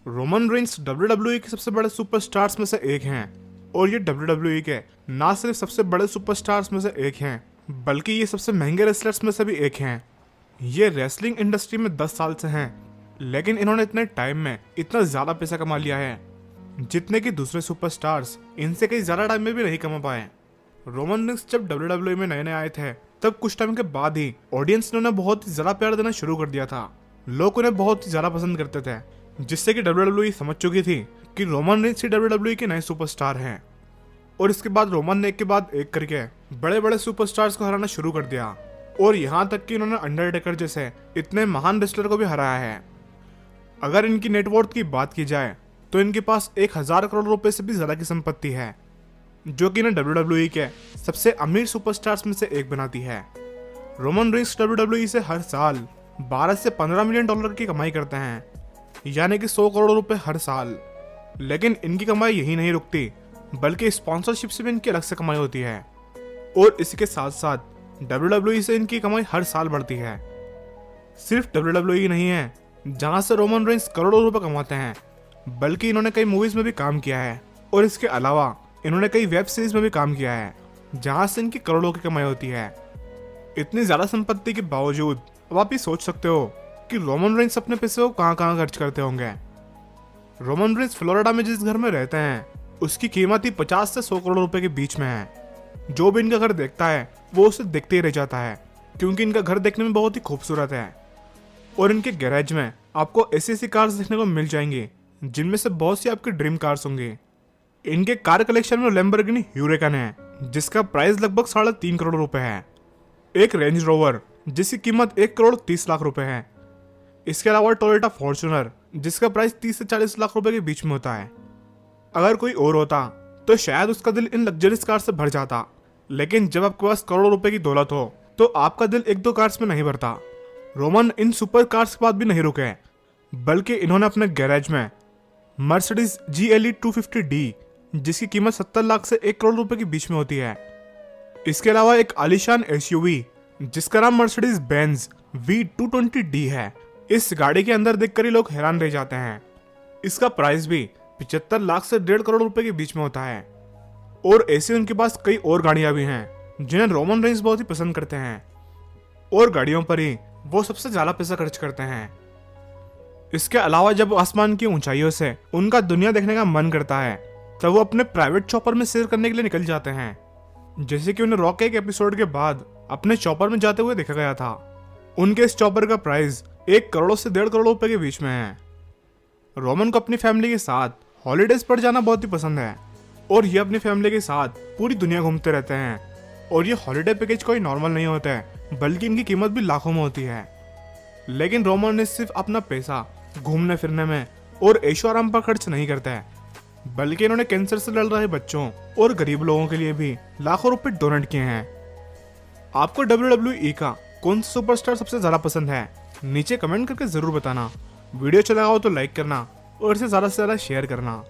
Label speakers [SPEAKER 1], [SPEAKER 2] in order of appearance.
[SPEAKER 1] Roman Reigns WWE के सबसे बड़े सुपरस्टार्स में से एक हैं और ये WWE के ना सिर्फ सबसे बड़े सुपरस्टार्स में से एक हैं बल्कि ये सबसे महंगे रेसलर्स में से भी एक हैं। ये रेसलिंग इंडस्ट्री में 10 साल से हैं, लेकिन इन्होंने इतने टाइम में इतना ज़्यादा पैसा कमा लिया है जितने कि दूसरे सुपरस्टार्स इनसे कई ज़्यादा टाइम में भी नहीं कमा पाए। रोमन रेंस जब WWE में नए नए आए थे तब कुछ टाइम के बाद ही ऑडियंस ने उन्हें बहुत ही ज़्यादा प्यार देना शुरू कर दिया था। लोग उन्हें बहुत ही ज़्यादा पसंद करते थे, जिससे कि WWE समझ चुकी थी कि रोमन रेंस ही WWE के नए सुपरस्टार हैं। और इसके बाद रोमन ने एक के बाद एक करके बड़े बड़े सुपरस्टार्स को हराना शुरू कर दिया और यहाँ तक कि इन्होंने अंडरटेकर जैसे इतने महान रेसलर को भी हराया है। अगर इनकी नेटवर्थ की बात की जाए तो इनके पास 1000 करोड़ रुपए से भी ज्यादा की संपत्ति है, जो कि इन्हें WWE के सबसे अमीर सुपरस्टार्स में से एक बनाती है। रोमन रेंस WWE से हर साल 12 से 15 मिलियन डॉलर की कमाई करते हैं, यानी कि 100 करोड़ रुपए हर साल। लेकिन इनकी कमाई यही नहीं रुकती, बल्कि स्पॉन्सरशिप से भी इनकी अलग से कमाई होती है और इसके साथ साथ WWE से इनकी कमाई हर साल बढ़ती है। सिर्फ WWE नहीं है जहां से रोमन रेंस करोड़ों रुपए कमाते हैं, बल्कि इन्होंने कई मूवीज में भी काम किया है और इसके अलावा इन्होंने कई वेब सीरीज में भी काम किया है जहां से इनकी करोड़ों की कमाई होती है। इतनी ज्यादा संपत्ति के बावजूद अब आप ये सोच सकते हो कि रोमन रेंस अपने पैसे को कहां कहां खर्च करते होंगे। रोमन रेंस फ्लोरिडा में जिस घर में रहते हैं उसकी कीमत ही 50 से 100 करोड़ रुपए के बीच में है। जो भी इनका घर देखता है वो उसे देखते ही रह जाता है, क्योंकि इनका घर देखने में बहुत ही खूबसूरत है और इनके गैरेज में आपको ऐसी ऐसी कार्स देखने को मिल जाएंगी जिनमें से बहुत सी आपकी ड्रीम कार्स होंगी। इनके कार कलेक्शन में लैम्बोर्गिनी ह्यूरेकन है जिसका प्राइस लगभग 3.5 करोड़ रुपए है, एक रेंज रोवर जिसकी कीमत 1 करोड़ 30 लाख रुपए है। इसके अलावा टोयोटा फॉर्च्यूनर जिसका प्राइस 30 से 40 लाख रुपए के बीच में होता है। अगर कोई और होता तो शायद उसका दिल इन लग्जरियस कार से भर जाता, लेकिन जब आपके पास करोड़ों रुपए की दौलत हो तो आपका दिल एक दो कार्स में नहीं भरता। रोमन इन सुपर कार्स के बाद भी नहीं रुके, बल्कि इन्होंने अपने गैरेज में मर्सिडीज GLE 250D जिसकी कीमत 70 लाख से 1 करोड़ रुपए के बीच में होती है। इसके अलावा एक आलीशान SUV जिसका नाम मर्सिडीज बेंज V220D है। इस गाड़ी के अंदर देखकर ही लोग हैरान रह जाते हैं। इसका प्राइस भी 75 लाख से 1.5 करोड़ रुपए के बीच में होता है। और ऐसे उनके पास कई और गाड़ियां भी हैं जिन्हें रोमन रेंस बहुत ही पसंद करते हैं और गाड़ियों पर ही वो सबसे ज्यादा पैसा खर्च करते हैं। इसके अलावा जब आसमान की ऊंचाइयों से उनका दुनिया देखने का मन करता है तब वो अपने प्राइवेट चॉपर में सैर करने के लिए निकल जाते हैं, जैसे कि उन्हें रॉक के एक एपिसोड के बाद अपने चॉपर में जाते हुए देखा गया था। उनके इस चॉपर का प्राइस 1 करोड़ से 1.5 करोड़ रुपए के बीच में है। रोमन को अपनी फैमिली के साथ हॉलीडेज पर जाना बहुत ही पसंद है और ये अपनी फैमिली के साथ पूरी दुनिया घूमते रहते हैं। और ये हॉलीडे पैकेज कोई नॉर्मल नहीं होता है, बल्कि इनकी कीमत भी लाखों में होती है। लेकिन रोमन ने सिर्फ अपना पैसा घूमने फिरने में और ऐशो आराम पर खर्च नहीं करता है, बल्कि इन्होंने कैंसर से लड़ रहे बच्चों और गरीब लोगों के लिए भी लाखों रुपए डोनेट किए हैं। आपको WWE का कौन सा सुपरस्टार सबसे ज्यादा पसंद है? नीचे कमेंट करके जरूर बताना। वीडियो अच्छा लगा हो तो लाइक करना और इसे ज्यादा से ज्यादा शेयर करना।